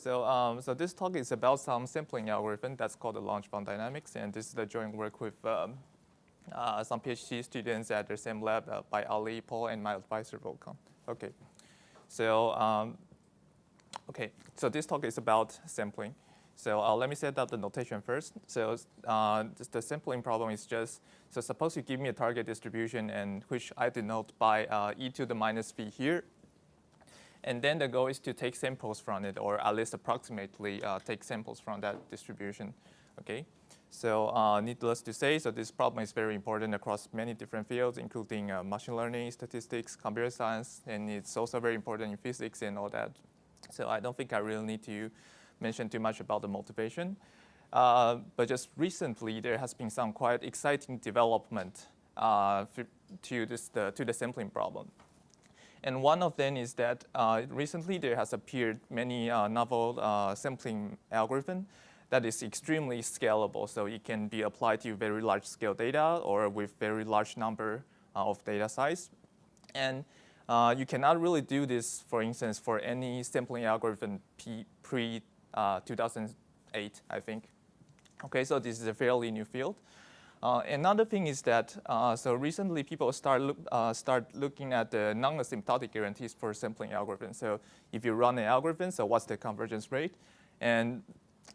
So this talk is about some sampling algorithm that's called the Langevin dynamics, and this is the joint work with some PhD students at the same lab by Ali, Paul, and my advisor Volkan. Okay, so so this talk is about sampling. So let me set up the notation first. So the sampling problem is just, so suppose you give me a target distribution and which I denote by e to the minus v here. And then the goal is to take samples from it, or at least approximately take samples from that distribution. Okay. So needless to say, so this problem is very important across many different fields, including machine learning, statistics, computer science, and it's also very important in physics and all that. So I don't think I really need to mention too much about the motivation. But just recently, there has been some quite exciting development to the sampling problem. And one of them is that recently there has appeared many novel sampling algorithm that is extremely scalable. So it can be applied to very large scale data or with very large number of data size. And you cannot really do this, for instance, for any sampling algorithm pre-2008, I think. Okay, so this is a fairly new field. Another thing is that, so recently people start looking at the non-asymptotic guarantees for sampling algorithms. So if you run an algorithm, so what's the convergence rate? And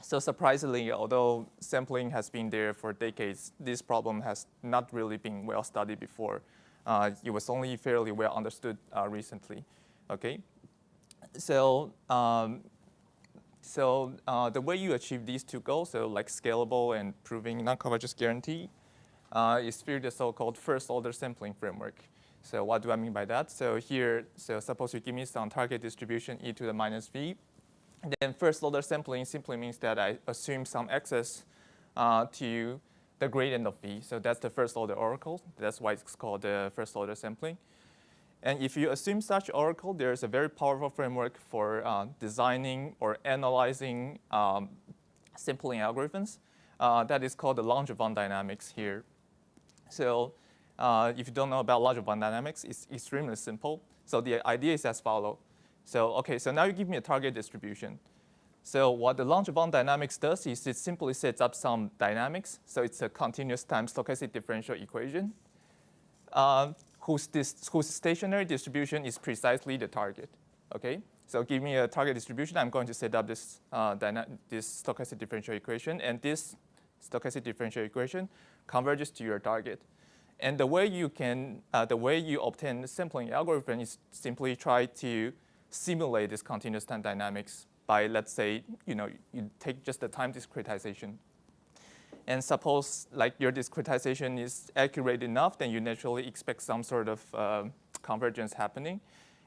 so surprisingly, although sampling has been there for decades, this problem has not really been well studied before. It was only fairly well understood recently. Okay, so the way you achieve these two goals, so like scalable and proving non-convergence guarantee, is through the so-called first-order sampling framework. So what do I mean by that? So here, so suppose you give me some target distribution e to the minus v. Then first-order sampling simply means that I assume some access to the gradient of v. So that's the first-order oracle. That's why it's called the first-order sampling. And if you assume such oracle, there's a very powerful framework for designing or analyzing sampling algorithms. That is called the Langevin dynamics here. So if you don't know about Langevin dynamics, it's extremely simple. So the idea is as follows. So okay, so now you give me a target distribution. So what the Langevin dynamics does is it simply sets up some dynamics. So it's a continuous time stochastic differential equation whose stationary distribution is precisely the target. Okay, so give me a target distribution. I'm going to set up this stochastic differential equation, and this stochastic differential equation converges to your target. And the way you obtain the sampling algorithm is simply try to simulate this continuous time dynamics by, let's say, you take just the time discretization. And suppose like your discretization is accurate enough, then you naturally expect some sort of convergence happening.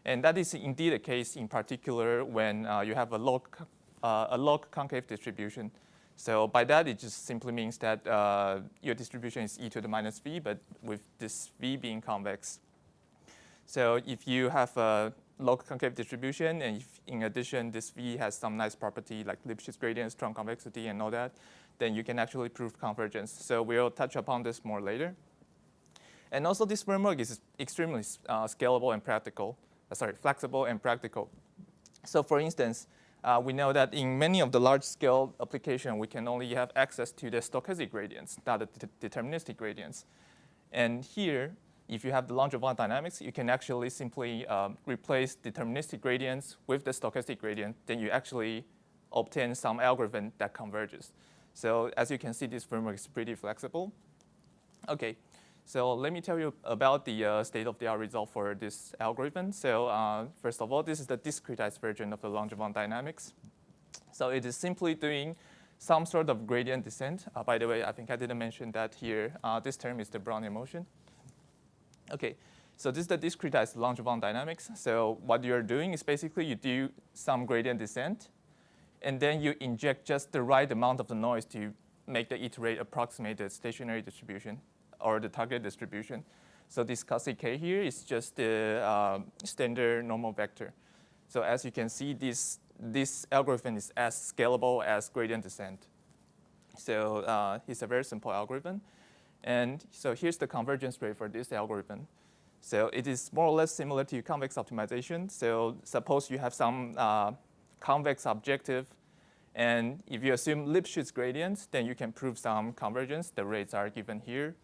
And that is indeed the case in particular when you have a log concave distribution. So by that, it just simply means that your distribution is e to the minus v, but with this v being convex. So if you have a log concave distribution, and if in addition this v has some nice property like Lipschitz gradient, strong convexity, and all that, then you can actually prove convergence. So we'll touch upon this more later. And also this framework is extremely scalable and flexible and practical. So for instance, we know that in many of the large-scale applications, we can only have access to the stochastic gradients, not the deterministic gradients. And here, if you have the Langevin dynamics, you can actually simply replace deterministic gradients with the stochastic gradient. Then you actually obtain some algorithm that converges. So as you can see, this framework is pretty flexible. Okay, so let me tell you about the state-of-the-art result for this algorithm. So first of all, this is the discretized version of the Langevin dynamics. So it is simply doing some sort of gradient descent. By the way, I think I didn't mention that here. This term is the Brownian motion. Okay, so this is the discretized Langevin dynamics. So what you're doing is basically you do some gradient descent, and then you inject just the right amount of the noise to make the iterate approximate the stationary distribution or the target distribution. So this Hsieh here is just the standard normal vector. So as you can see, this algorithm is as scalable as gradient descent. So it's a very simple algorithm. And so here's the convergence rate for this algorithm. So it is more or less similar to convex optimization. So suppose you have some convex objective. And if you assume Lipschitz gradients, then you can prove some convergence. The rates are given here.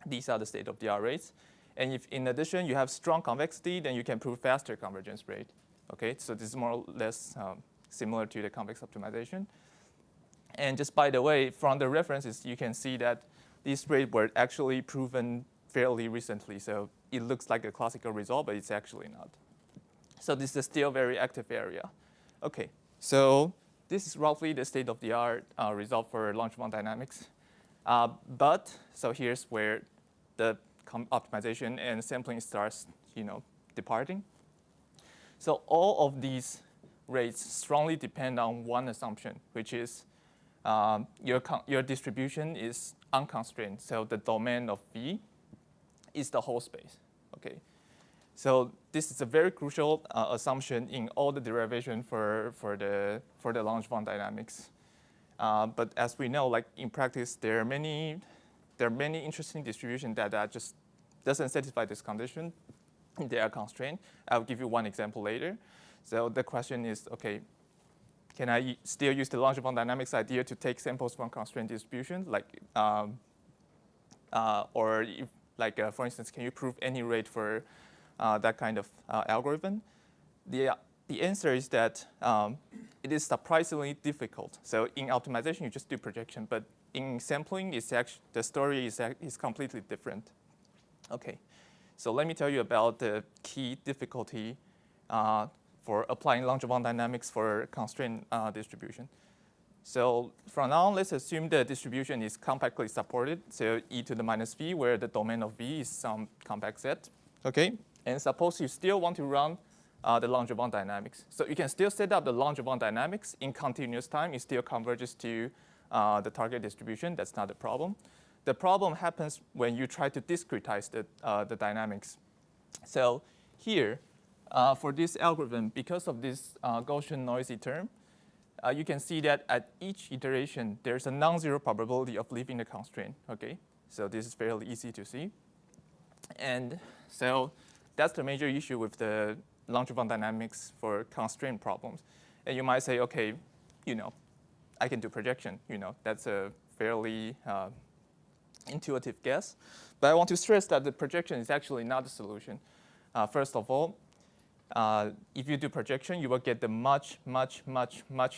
These are the state-of-the-art rates. And if, in addition, you have strong convexity, then you can prove faster convergence rate. Okay, so this is more or less similar to the convex optimization. And just by the way, from the references, you can see that these rates were actually proven fairly recently. So it looks like a classical result, but it's actually not. So this is still a very active area. Okay, so this is roughly the state-of-the-art result for Langevin dynamics. So here's where the optimization and sampling starts, departing. So all of these rates strongly depend on one assumption, which is your distribution is unconstrained. So the domain of V is the whole space. Okay. So this is a very crucial assumption in all the derivation for the Langevin dynamics. But as we know, like in practice, there are many interesting distributions that just doesn't satisfy this condition. They are constrained. I'll give you one example later. So the question is, okay, can I still use the Langevin dynamics idea to take samples from constrained distributions, or if, for instance, can you prove any rate for that kind of algorithm? The answer is that it is surprisingly difficult. So in optimization, you just do projection, but in sampling, the story is completely different. Okay, so let me tell you about the key difficulty for applying Langevin dynamics for constraint distribution. So from now on, let's assume the distribution is compactly supported, so e to the minus v, where the domain of v is some compact set. Okay, and suppose you still want to run the Langevin dynamics. So you can still set up the Langevin dynamics in continuous time. It still converges to the target distribution. That's not the problem. The problem happens when you try to discretize the dynamics. So here, for this algorithm, because of this Gaussian noisy term, you can see that at each iteration, there's a non-zero probability of leaving the constraint. Okay, so this is fairly easy to see. And so that's the major issue with the Langevin dynamics for constraint problems. And you might say, okay, I can do projection. That's a fairly intuitive guess. But I want to stress that the projection is actually not the solution. First of all, if you do projection, you will get the much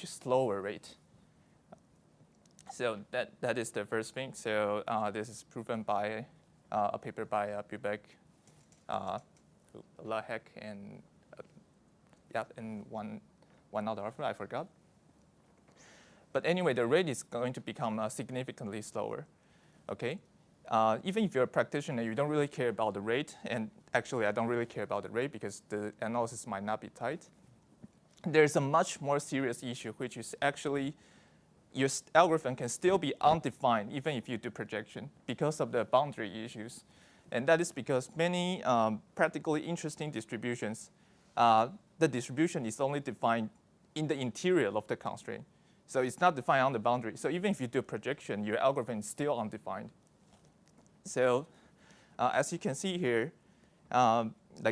slower rate. So that is the first thing. So this is proven by a paper by Bubeck, Lahek, and one other author, I forgot. But anyway, the rate is going to become significantly slower. Okay. Even if you're a practitioner, you don't really care about the rate. And actually, I don't really care about the rate because the analysis might not be tight. There's a much more serious issue, which is actually your algorithm can still be undefined even if you do projection because of the boundary issues. And that is because many practically interesting distributions, the distribution is only defined in the interior of the constraint. So it's not defined on the boundary. So even if you do projection, your algorithm is still undefined. So as you can see here,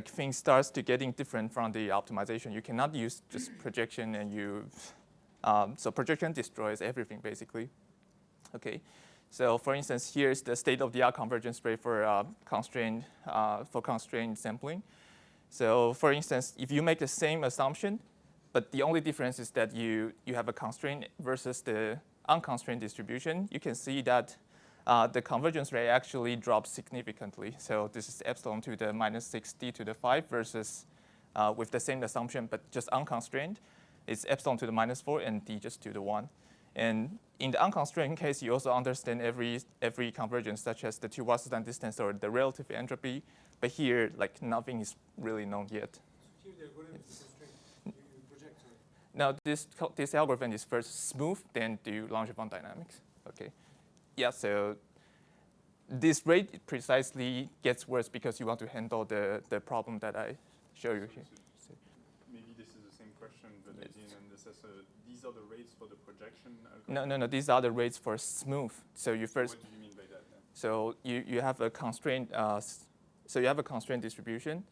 things starts to getting different from the optimization. You cannot use just projection and so projection destroys everything basically. Okay, so for instance, here's the state-of-the-art convergence rate for constraint sampling. So for instance, if you make the same assumption, but the only difference is that you have a constraint versus the unconstrained distribution, you can see that the convergence rate actually drops significantly. So this is epsilon to the minus 6d to the 5 versus with the same assumption, but just unconstrained. It's epsilon to the minus 4 and d just to the 1. And in the unconstrained case, you also understand every convergence, such as the two-Wasserstein distance or the relative entropy. But here, nothing is really known yet. So here the algorithm is constrained. You project. Now this algorithm is first smooth, then do Langevin dynamics. Okay. Yeah. So this rate precisely gets worse because you want to handle the problem that I show you here. Maybe this is the same question, but I didn't understand. So these are the rates for the projection No. algorithm? These are the rates for smooth. So you first. What do you mean by that then? So you have a constraint. So you have a constraint distribution,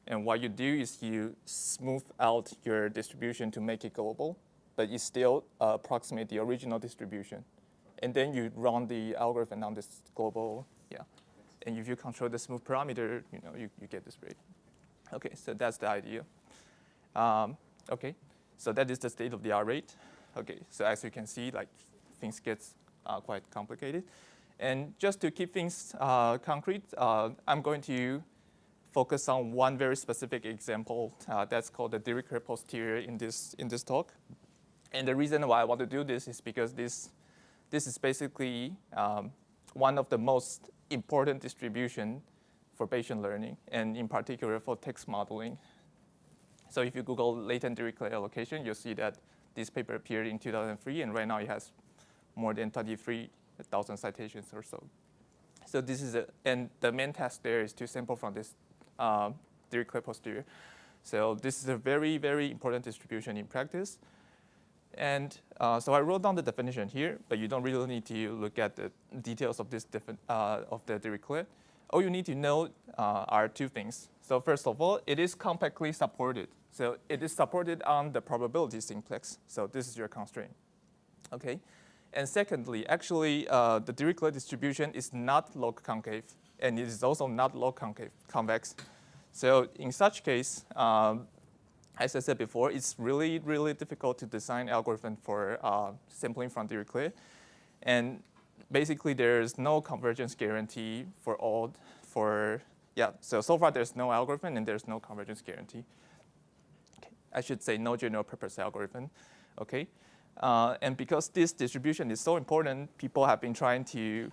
And what you do is you smooth out your distribution to make it global, but you still approximate the original distribution. And then you run the algorithm on this global, yeah. And if you control the smooth parameter, you get this rate. Okay, so that's the idea. Okay, so that is the state-of-the-art rate. Okay, so as you can see, like things get quite complicated. And just to keep things concrete, I'm going to focus on one very specific example that's called the Dirichlet posterior in this talk. And the reason why I want to do this is because this is basically one of the most important distribution for Bayesian learning, and in particular for text modeling. So if you Google Latent Dirichlet Allocation, you'll see that this paper appeared in 2003, and right now it has more than 23,000 citations or so. So this is and the main task there is to sample from this Dirichlet posterior. So this is a very, very important distribution in practice. And so I wrote down the definition here, but you don't really need to look at the details of this of the Dirichlet. All you need to know are two things. So first of all, it is compactly supported. So it is supported on the probability simplex. So this is your constraint. Okay. And secondly, actually, the Dirichlet distribution is not log concave, and it is also not log concave, convex. So in such case, as I said before, it's really, really difficult to design algorithm for sampling from Dirichlet. And basically, there's no convergence guarantee so far there's no algorithm and there's no convergence guarantee. Okay. I should say no general purpose algorithm. Okay. And because this distribution is so important, people have been trying to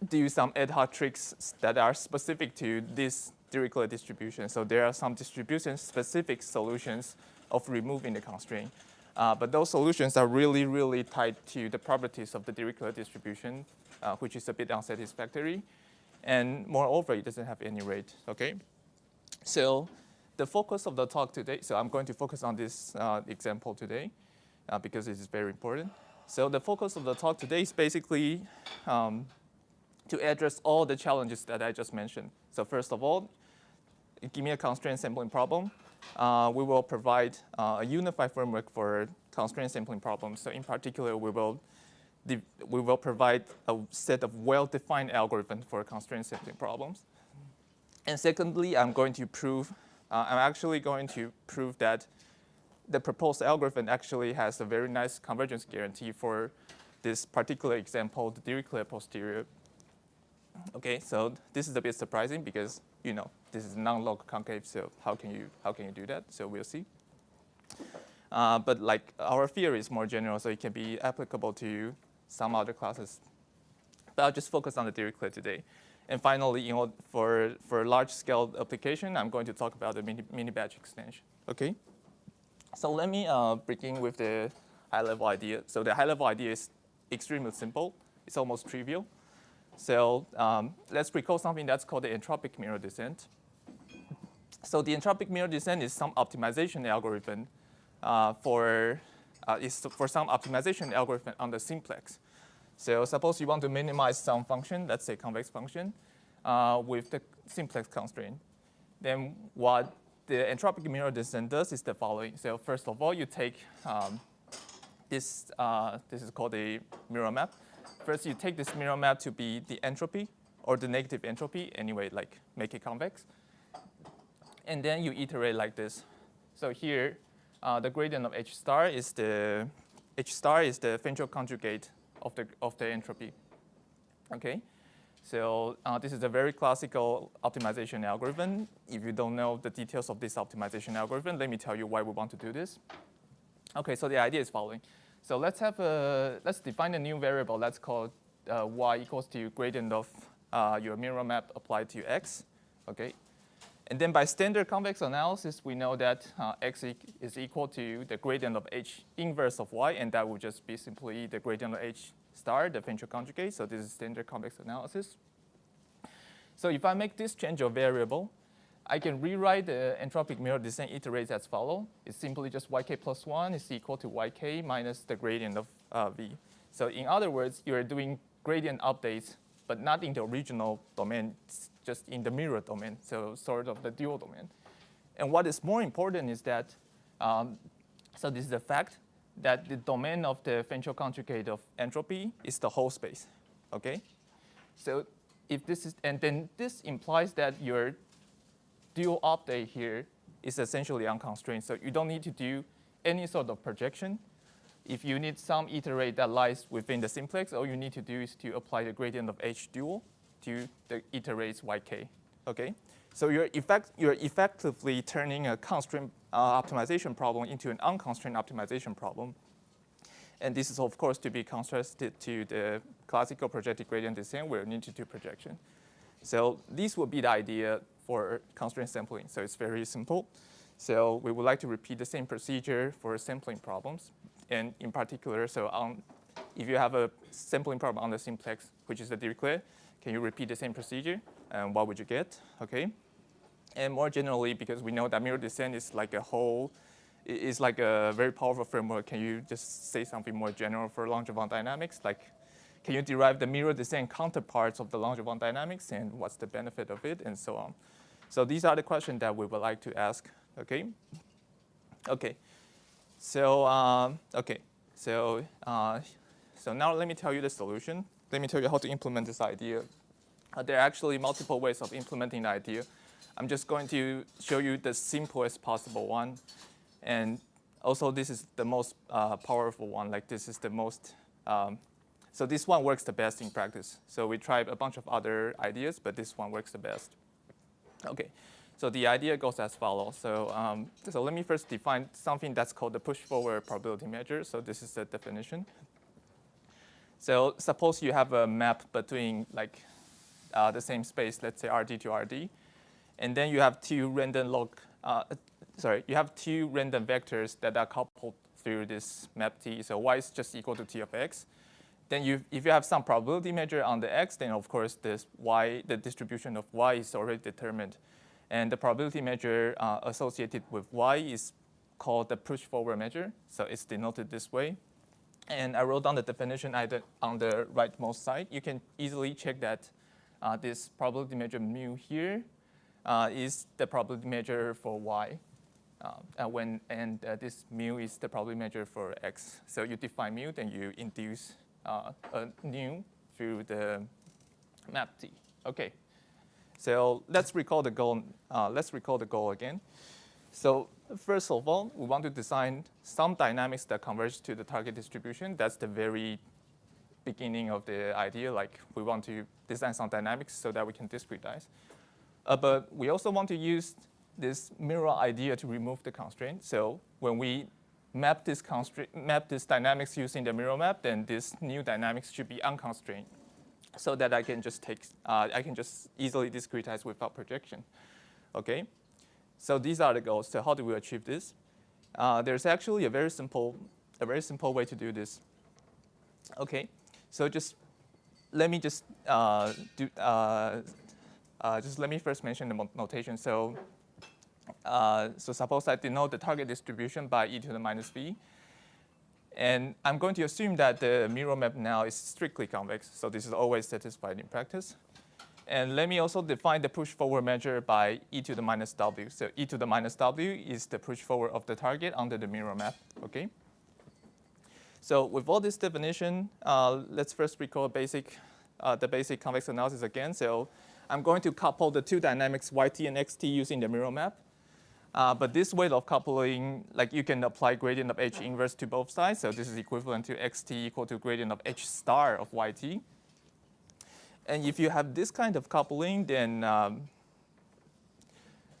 do some ad hoc tricks that are specific to this Dirichlet distribution. So there are some distribution-specific solutions of removing the constraint. But those solutions are really, really tied to the properties of the Dirichlet distribution, which is a bit unsatisfactory. And moreover, it doesn't have any rate. Okay. So the focus of the talk today, so I'm going to focus on this example today because it is very important. So the focus of the talk today is basically to address all the challenges that I just mentioned. So first of all, give me a constraint sampling problem. We will provide a unified framework for constraint sampling problems. So in particular, we will provide a set of well-defined algorithms for constraint sampling problems. And secondly, I'm actually going to prove that the proposed algorithm actually has a very nice convergence guarantee for this particular example, the Dirichlet posterior. Okay, so this is a bit surprising because this is non-log concave. So how can you do that? So we'll see. But like our theory is more general, so it can be applicable to some other classes. But I'll just focus on the Dirichlet today. And finally, for large-scale application, I'm going to talk about the mini batch extension. Okay. So let me begin with the high-level idea. So the high-level idea is extremely simple. It's almost trivial. So let's recall something that's called the entropic mirror descent. So the entropic mirror descent is some optimization algorithm for some optimization algorithm on the simplex. So suppose you want to minimize some function, let's say convex function, with the simplex constraint. Then what the entropic mirror descent does is the following. So first of all, you take this is called a mirror map. First, you take this mirror map to be the entropy or the negative entropy, anyway, like make it convex. And then you iterate like this. So here, the gradient of H star is the Fenchel conjugate of the entropy. Okay, so this is a very classical optimization algorithm. If you don't know the details of this optimization algorithm, let me tell you why we want to do this. Okay, so the idea is following. So let's define a new variable that's called y equals to gradient of your mirror map applied to x. Okay, and then by standard convex analysis, we know that x is equal to the gradient of h inverse of y, and that would just be simply the gradient of h star, the Fenchel conjugate. So this is standard convex analysis. So if I make this change of variable, I can rewrite the entropic mirror descent iterates as follows. It's simply just yk plus 1 is equal to yk minus the gradient of v. So in other words, you're doing gradient updates, but not in the original domain, just in the mirror domain, so sort of the dual domain. And what is more important is that, so this is the fact that the domain of the differential conjugate of entropy is the whole space, okay? So if this is, and then this implies that your dual update here is essentially unconstrained. So you don't need to do any sort of projection. If you need some iterate that lies within the simplex, all you need to do is to apply the gradient of H dual to the iterates YK, okay? So you're effectively turning a constraint optimization problem into an unconstrained optimization problem. And this is, of course, to be contrasted to the classical projected gradient descent where you need to do projection. So this would be the idea for constraint sampling. So it's very simple. So we would like to repeat the same procedure for sampling problems. And in particular, so if you have a sampling problem on the simplex, which is the Dirichlet, can you repeat the same procedure? And what would you get? Okay. And more generally, because we know that mirror descent is like a whole, is like a very powerful framework, can you just say something more general for Langevin dynamics? Like, can you derive the mirror descent counterparts of the Langevin dynamics, and what's the benefit of it, and so on? So these are the questions that we would like to ask. Okay. Okay. So So now let me tell you the solution. Let me tell you how to implement this idea. There are actually multiple ways of implementing the idea. I'm just going to show you the simplest possible one. And also, this is the most powerful one. Like, this is the most, so this one works the best in practice. So we tried a bunch of other ideas, but this one works the best. OK, so the idea goes as follows. So, so let me first define something that's called the push-forward probability measure. So this is the definition. So suppose you have a map between like the same space, let's say RD to RD, and then you have two random you have two random vectors that are coupled through this map T. So y is just equal to T of x. Then if you have some probability measure on the x, then of course this y, the distribution of y is already determined. And the probability measure associated with y is called the push-forward measure. So it's denoted this way. And I wrote down the definition on the rightmost side. You can easily check that this probability measure mu here is the probability measure for y. This mu is the probability measure for x. So you define mu, then you induce a nu through the map T. Okay. So let's recall the goal. Again. So first of all, we want to design some dynamics that converge to the target distribution. That's the very beginning of the idea. Like, we want to design some dynamics so that we can discretize. But we also want to use this mirror idea to remove the constraint. So when we map this dynamics using the mirror map, then this new dynamics should be unconstrained, so that I can just easily discretize without projection. Okay. So these are the goals. So how do we achieve this? There's actually a very simple way to do this. Okay. So let me first mention the notation. So suppose I denote the target distribution by e to the minus v. And I'm going to assume that the mirror map now is strictly convex. So this is always satisfied in practice. And let me also define the push-forward measure by e to the minus w. So e to the minus w is the push-forward of the target under the mirror map. Okay. So with all this definition, let's first recall the basic convex analysis again. So I'm going to couple the two dynamics yt and xt using the mirror map. But this way of coupling, like, you can apply gradient of h inverse to both sides. So this is equivalent to xt equal to gradient of h star of yt. And if you have this kind of coupling, then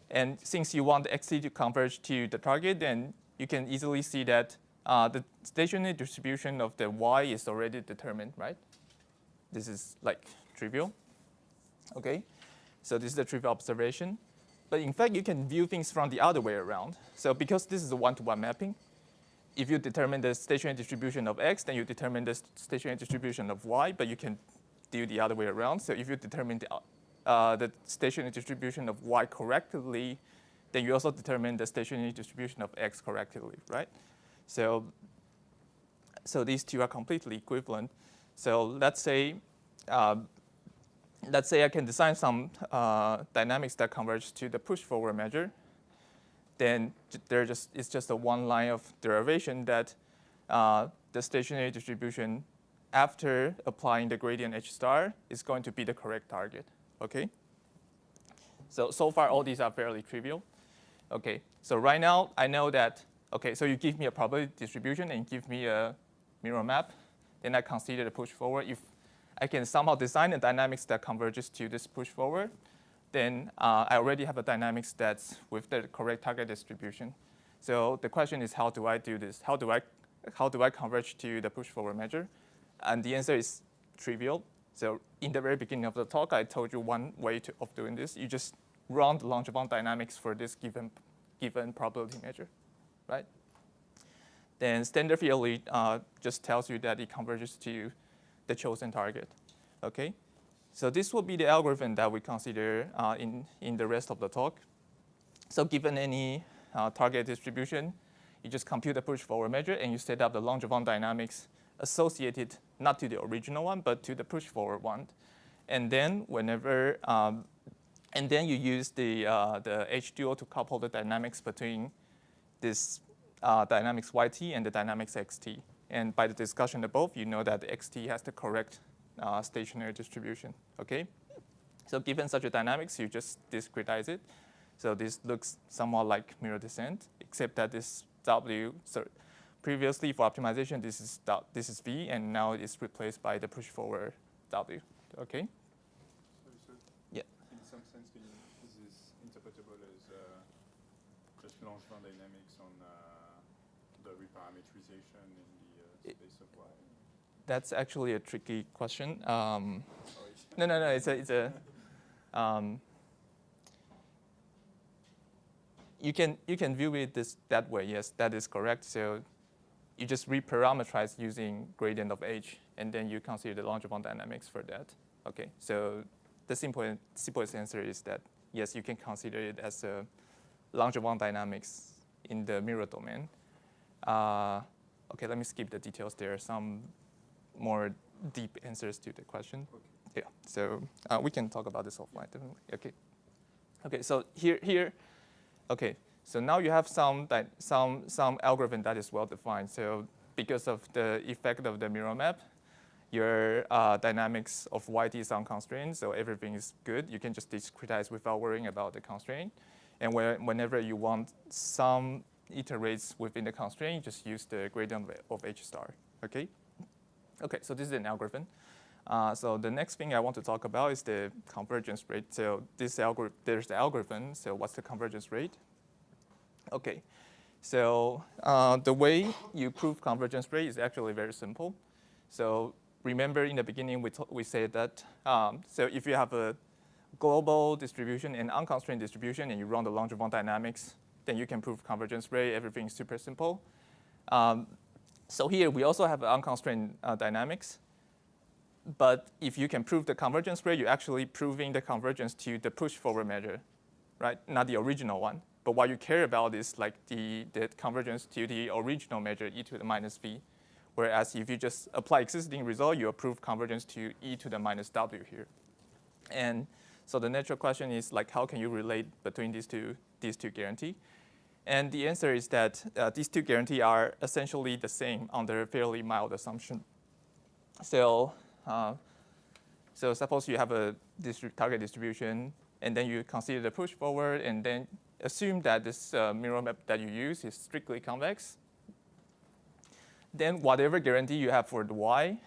and since you want xt to converge to the target, then you can easily see that the stationary distribution of the y is already determined, right? This is like trivial. Okay, so this is the trivial observation. But in fact, you can view things from the other way around. So because this is a one-to-one mapping, if you determine the stationary distribution of x, then you determine the stationary distribution of y, but you can do the other way around. So if you determine the stationary distribution of y correctly, then you also determine the stationary distribution of x correctly, right? So these two are completely equivalent. So let's say I can design some dynamics that converge to the push-forward measure. then it's just a one line of derivation that the stationary distribution after applying the gradient H star is going to be the correct target, okay? So far all these are fairly trivial. Okay, so right now I know that, okay, so you give me a probability distribution and give me a mirror map, then I consider the push forward. If I can somehow design a dynamics that converges to this push forward, then I already have a dynamics that's with the correct target distribution. So the question is, how do I do this? How do I converge to the push forward measure? And the answer is trivial. So in the very beginning of the talk, I told you one way of doing this. You just run the Langevin dynamics for this given probability measure, right? Then standard theory just tells you that it converges to the chosen target, okay? So this will be the algorithm that we consider in the rest of the talk. So given any target distribution, you just compute the push forward measure and you set up the Langevin dynamics associated not to the original one, but to the push forward one. And then and then you use the H dual to couple the dynamics between this dynamics YT and the dynamics XT. And by the discussion above, you know that the XT has the correct stationary distribution, okay? So given such a dynamics, you just discretize it. So this looks somewhat like mirror descent, except that this W, so previously for optimization, this is V, and now it's replaced by the push forward W, okay? So yeah. In some sense, is this interpretable as just Langevin dynamics on the reparametrization in the space of Y? That's actually a tricky question. No. It's a. You can view it that way. Yes, that is correct. So you just reparameterize using gradient of H, and then you consider the Langevin dynamics for that. Okay. So the simplest answer is that yes, you can consider it as a Langevin dynamics in the mirror domain. Okay, let me skip the details. There are some more deep answers to the question. Okay. Yeah, so we can talk about this offline, definitely. Okay. Okay, so here, okay, so now you have some algorithm that is well defined. So because of the effect of the mirror map, your dynamics of YT is unconstrained, so everything is good. You can just discretize without worrying about the constraint. And whenever you want some iterates within the constraint, you just use the gradient of H star, okay? Okay, so this is an algorithm. So the next thing I want to talk about is the convergence rate. So there's the algorithm, so what's the convergence rate? Okay, so the way you prove convergence rate is actually very simple. So remember in the beginning we said that, so if you have a global distribution and unconstrained distribution and you run the Langevin dynamics, then you can prove convergence rate. Everything is super simple. So here we also have unconstrained dynamics. But if you can prove the convergence rate, you're actually proving the convergence to the push forward measure, right? Not the original one. But what you care about is like the convergence to the original measure, e to the minus v. Whereas if you just apply existing result, you prove convergence to e to the minus w here. And so the natural question is like, how can you relate between these two guarantees? And the answer is that these two guarantees are essentially the same under a fairly mild assumption. So suppose you have a target distribution, and then you consider the push forward, and then assume that this mirror map that you use is strictly convex. Then whatever guarantee you have for the y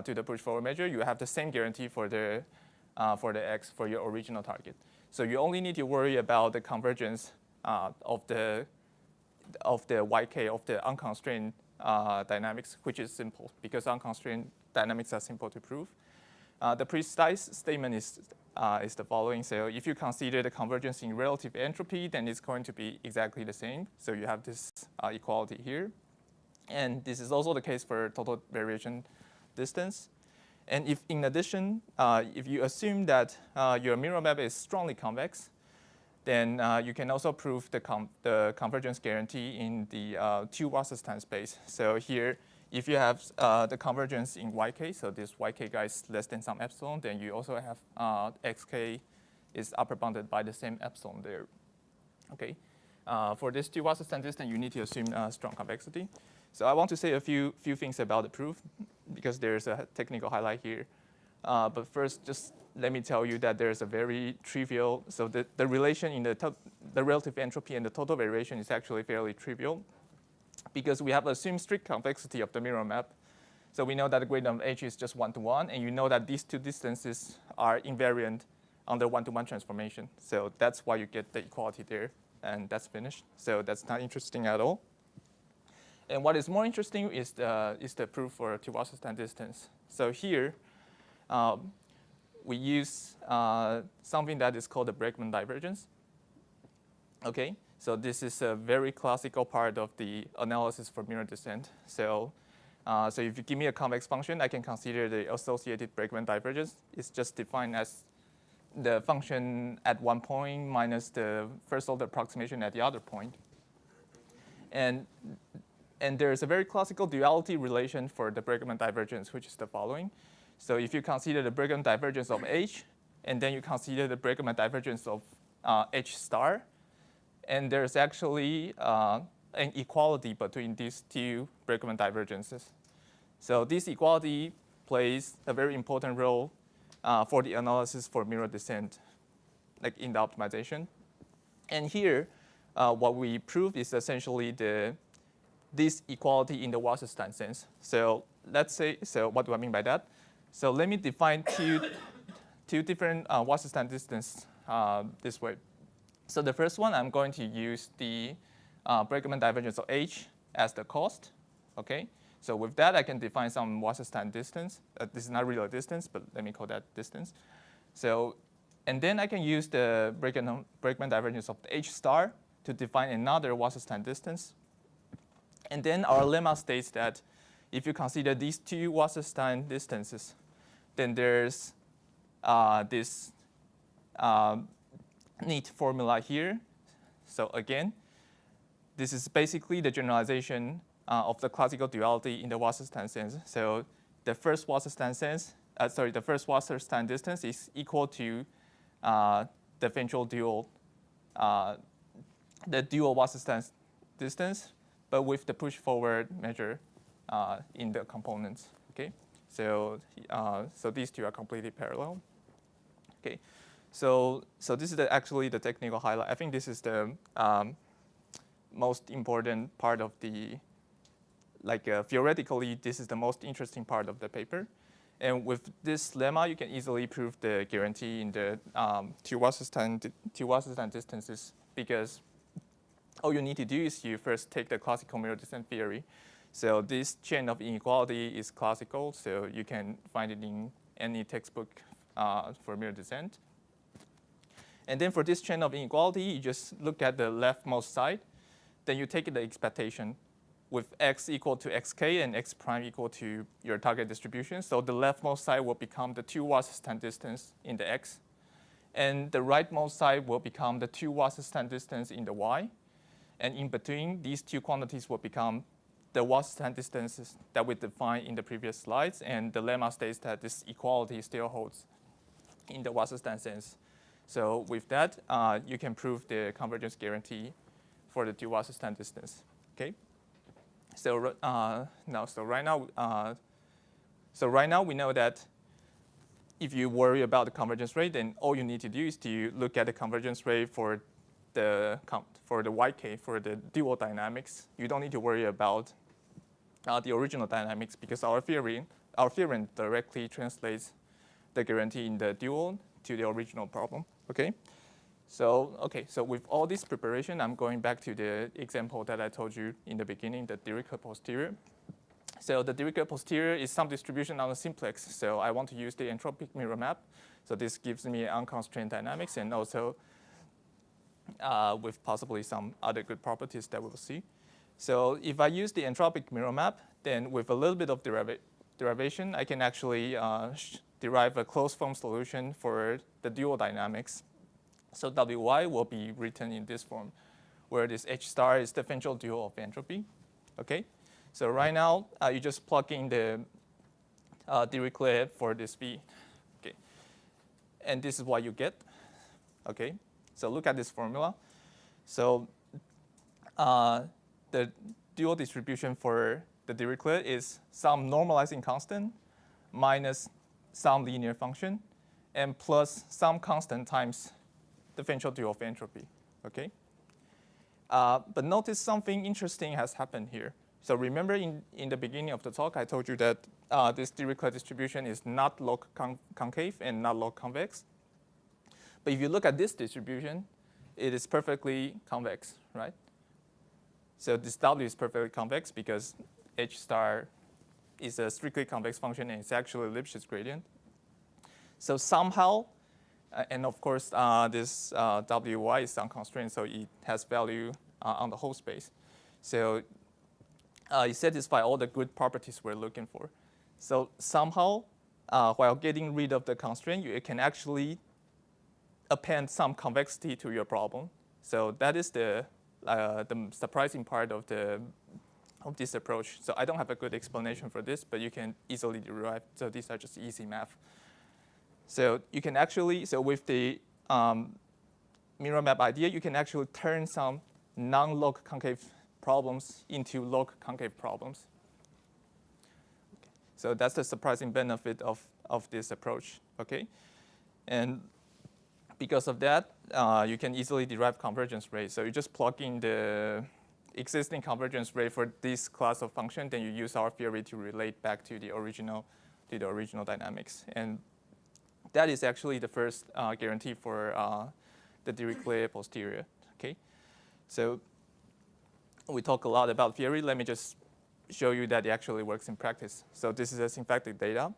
to the push forward measure, you have the same guarantee for the x for your original target. So you only need to worry about the convergence of the YK of the unconstrained dynamics, which is simple because unconstrained dynamics are simple to prove. The precise statement is the following. So if you consider the convergence in relative entropy, then it's going to be exactly the same. So you have this equality here. And this is also the case for total variation distance. And if in addition, if you assume that your mirror map is strongly convex, then you can also prove the convergence guarantee in the two Wasserstein space. So here, if you have the convergence in YK, so this YK guy is less than some epsilon, then you also have XK is upper bounded by the same epsilon there. Okay, For this 2 Wasserstein distance, you need to assume strong convexity. So I want to say a few things about the proof because there's a technical highlight here. But first, just let me tell you that there's a very trivial, so the relation in the relative entropy and the total variation is actually fairly trivial because we have assumed strict convexity of the mirror map. So we know that the gradient of H is just 1-to-1, and you know that these 2 distances are invariant under 1-to-1 transformation. So that's why you get the equality there, and that's finished. So that's not interesting at all. And what is more interesting is the proof for 2 Wasserstein distance. So here, we use something that is called the Brakeman Divergence. Okay, so this is a very classical part of the analysis for mirror descent. So if you give me a convex function, I can consider the associated Brakeman divergence. It's just defined as the function at one point minus the first order approximation at the other point. And there's a very classical duality relation for the Brakeman divergence, which is the following. So if you consider the Brakeman divergence of H, and then you consider the Brakeman divergence of H star, and there's actually an equality between these 2 Brakeman divergences. So this equality plays a very important role for the analysis for mirror descent, like in the optimization. And here, what we prove is essentially this equality in the Wasserstein sense. So let's say, so what do I mean by that? So let me define two different Wasserstein distance this way. So the first one, I'm going to use the Brakeman divergence of H as the cost. Okay. So with that, I can define some Wasserstein distance. This is not really a distance, but let me call that distance. So, and then I can use the Brakeman divergence of the H star to define another Wasserstein distance. And then our lemma states that if you consider these 2 Wasserstein distances, then there's this neat formula here. So again, this is basically the generalization of the classical duality in the Wasserstein sense. So the first Wasserstein distance is equal to the eventual dual, the dual Wasserstein distance, but with the push forward measure in the components. Okay, so these 2 are completely parallel. Okay, so this is actually the technical highlight. I think this is the most important part of the, theoretically, this is the most interesting part of the paper. And with this lemma, you can easily prove the guarantee in the 2 Wasserstein distances, because all you need to do is you first take the classical mirror descent theory. So this chain of inequality is classical, so you can find it in any textbook for mirror descent. And then for this chain of inequality, you just look at the leftmost side. Then you take the expectation with x equal to xk and x prime equal to your target distribution. So the leftmost side will become the 2 Wasserstein distance in the x. And the rightmost side will become the 2 Wasserstein distance in the y. And in between, these 2 quantities will become the Wasserstein distances that we defined in the previous slides. And the lemma states that this equality still holds in the Wasserstein sense. So with that, you can prove the convergence guarantee for the 2 Wasserstein distance. Okay. So right now we know that if you worry about the convergence rate, then all you need to do is to look at the convergence rate for the YK, for the dual dynamics. You don't need to worry about the original dynamics, because our theorem directly translates the guarantee in the dual to the original problem. Okay. So with all this preparation, I'm going back to the example that I told you in the beginning, the Dirichlet posterior. So the Dirichlet posterior is some distribution on a simplex. So I want to use the entropic mirror map. So this gives me unconstrained dynamics, and also with possibly some other good properties that we will see. So if I use the entropic mirror map, then with a little bit of derivation, I can actually derive a closed form solution for the dual dynamics. So Wy will be written in this form, where this H star is the eventual dual of entropy. Okay. So right now, you just plug in the Dirichlet for this V. Okay. And this is what you get. Okay. So look at this formula. So the dual distribution for the Dirichlet is some normalizing constant minus some linear function and plus some constant times differential dual of entropy, okay? But notice something interesting has happened here. So remember in the beginning of the talk, I told you that this Dirichlet distribution is not log concave and not log convex. But if you look at this distribution, it is perfectly convex, right? So this W is perfectly convex because H star is a strictly convex function and it's actually a Lipschitz gradient. So somehow, and of course, this Wy is unconstrained, so it has value on the whole space. So it satisfies all the good properties we're looking for. So somehow, while getting rid of the constraint, you can actually append some convexity to your problem. So that is the surprising part of this approach. So I don't have a good explanation for this, but you can easily derive. So these are just easy math. So you can actually, so with the mirror map idea, you can actually turn some non-log concave problems into log concave problems. Okay. So that's the surprising benefit of this approach, okay? And because of that, you can easily derive convergence rate. So you just plug in the existing convergence rate for this class of function, then you use our theory to relate back to the original dynamics. And that is actually the first guarantee for the Dirichlet posterior, okay? So we talk a lot about theory. Let me just show you that it actually works in practice. So this is a symplectic data.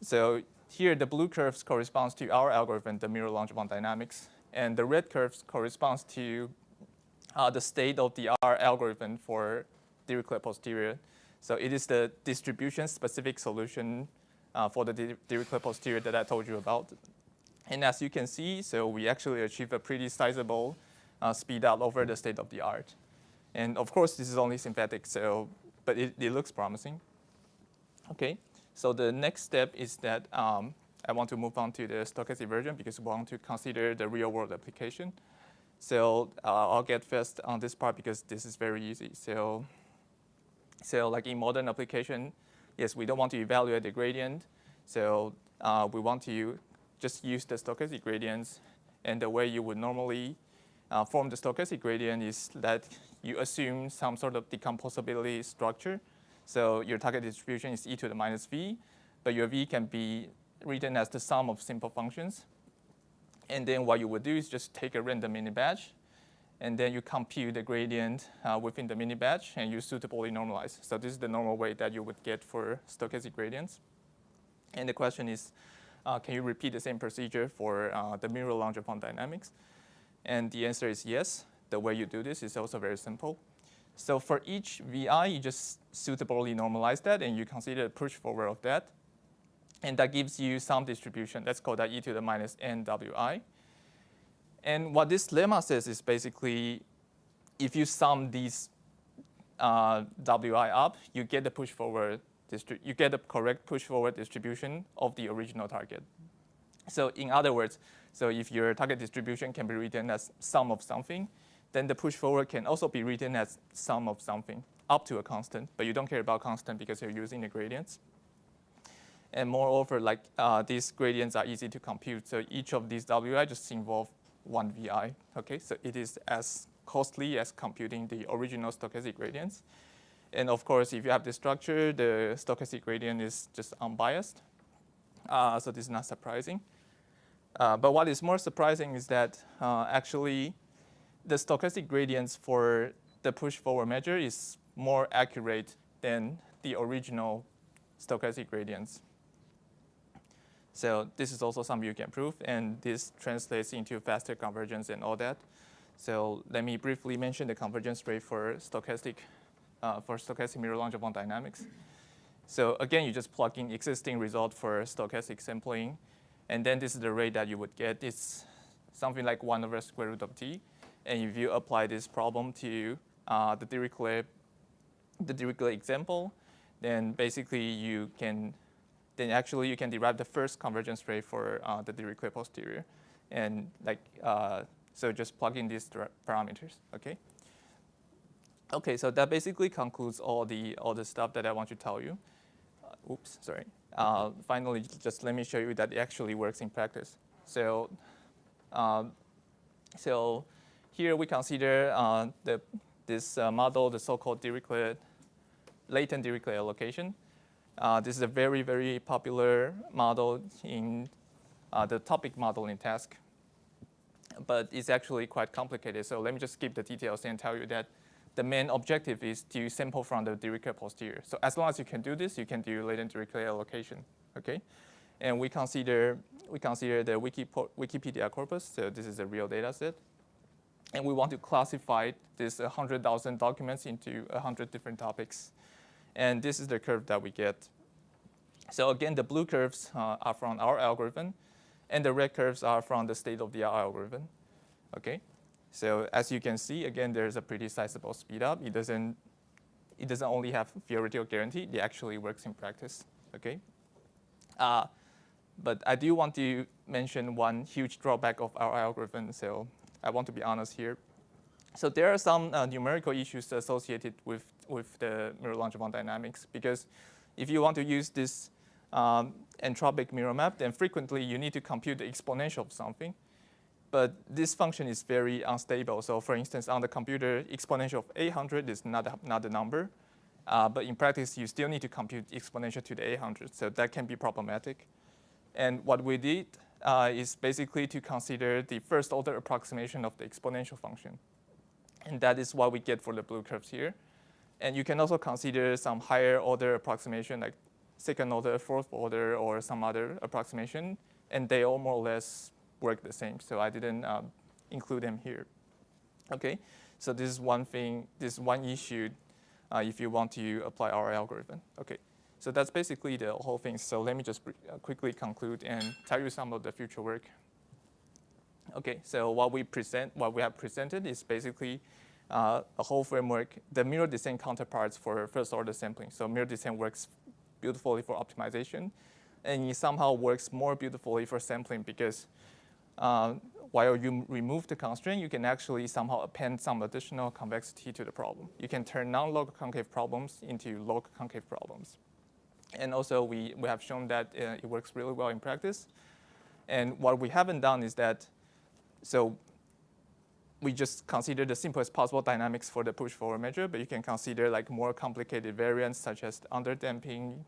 So here the blue curves corresponds to our algorithm, the mirror Langevin dynamics, and the red curves corresponds to the state of the R algorithm for Dirichlet posterior. So it is the distribution-specific solution for the Dirichlet posterior that I told you about. And as you can see, so we actually achieve a pretty sizable speed out over the state of the art. And of course, this is only synthetic, so but it looks promising. Okay, so the next step is that I want to move on to the stochastic version because we want to consider the real-world application. So I'll get fast on this part because this is very easy. So like in modern application, yes, we don't want to evaluate the gradient. So we want to just use the stochastic gradients. And the way you would normally form the stochastic gradient is that you assume some sort of decomposability structure. So your target distribution is e to the minus v, but your v can be written as the sum of simple functions. And then what you would do is just take a random mini batch, and then you compute the gradient within the mini batch, and you suitably normalize. So this is the normal way that you would get for stochastic gradients. And the question is, can you repeat the same procedure for the mirror Langevin dynamics? And the answer is yes. The way you do this is also very simple. So for each vi, you just suitably normalize that, and you consider the push forward of that. And that gives you some distribution. Let's call that e to the minus n wi. And what this lemma says is basically, if you sum these wi up, you get the push forward you get the correct push forward distribution of the original target. So in other words, so if your target distribution can be written as sum of something, then the push forward can also be written as sum of something up to a constant. But you don't care about constant because you're using the gradients. And moreover, like these gradients are easy to compute. So each of these wi just involve one vi. Okay, so it is as costly as computing the original stochastic gradients. And of course, if you have this structure, the stochastic gradient is just unbiased. So this is not surprising. But what is more surprising is that actually the stochastic gradients for the push forward measure is more accurate than the original stochastic gradients. So this is also something you can prove, and this translates into faster convergence and all that. So let me briefly mention the convergence rate for stochastic mirror Langevin dynamics. So again, you just plug in existing result for stochastic sampling, and then this is the rate that you would get. It's something like 1 over square root of t. And if you apply this problem to the Dirichlet example, then basically you can derive the first convergence rate for the Dirichlet posterior, and so just plug in these parameters, okay? Okay, so that basically concludes all the stuff that I want to tell you. Oops, sorry. Finally, just let me show you that it actually works in practice. So, so here we consider this model, the so-called Latent Dirichlet Allocation. This is a very, very popular model in the topic modeling task, but it's actually quite complicated. So let me just skip the details and tell you that the main objective is to sample from the Dirichlet posterior. So as long as you can do this, you can do latent Dirichlet allocation, okay? And we consider the Wikipedia corpus. So this is a real data set. And we want to classify this 100,000 documents into 100 different topics. And this is the curve that we get. So again, the blue curves are from our algorithm, and the red curves are from the state-of-the-art algorithm, okay? So as you can see, again, there's a pretty sizable speed up. It doesn't only have theoretical guarantee, it actually works in practice, okay? But I do want to mention one huge drawback of our algorithm, so I want to be honest here. So there are some numerical issues associated with the mirror Langevin dynamics, because if you want to use this entropic mirror map, then frequently you need to compute the exponential of something. But this function is very unstable. So for instance, on the computer, exponential of 800 is not a number. But in practice, you still need to compute exponential to the 800. So that can be problematic. And what we did is basically to consider the first order approximation of the exponential function. And that is what we get for the blue curves here. And you can also consider some higher order approximation, like second order, fourth order, or some other approximation. And they all more or less work the same. So I didn't include them here. Okay, so this is one thing, this is one issue if you want to apply our algorithm. Okay, so that's basically the whole thing. So let me just quickly conclude and tell you some of the future work. Okay, so what we have presented is basically a whole framework, the mirror descent counterparts for first order sampling. So mirror descent works beautifully for optimization, and it somehow works more beautifully for sampling because while you remove the constraint, you can actually somehow append some additional convexity to the problem. You can turn non-log concave problems into log concave problems. And also, we have shown that it works really well in practice. And what we haven't done is that, so we just consider the simplest possible dynamics for the push-forward measure, but you can consider like more complicated variants such as underdamping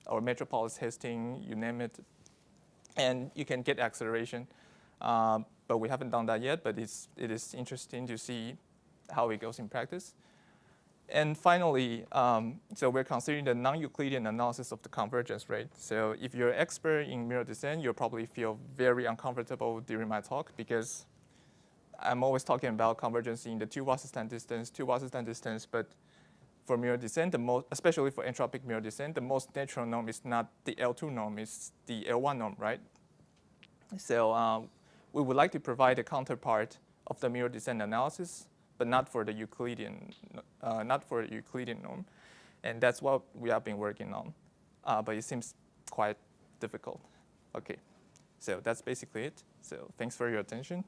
or metropolis testing, you name it. And you can get acceleration. But we haven't done that yet, but it is interesting to see how it goes in practice. And finally, so we're considering the non-Euclidean analysis of the convergence rate. So if you're an expert in mirror descent, you'll probably feel very uncomfortable during my talk because I'm always talking about convergence in the 2 Wasserstein distance, but for mirror descent, especially for entropic mirror descent, the most natural norm is not the L2 norm, it's the L1 norm, right? So we would like to provide a counterpart of the mirror descent analysis, but not for the Euclidean norm, and that's what we have been working on. But it seems quite difficult. Okay, so that's basically it. So thanks for your attention.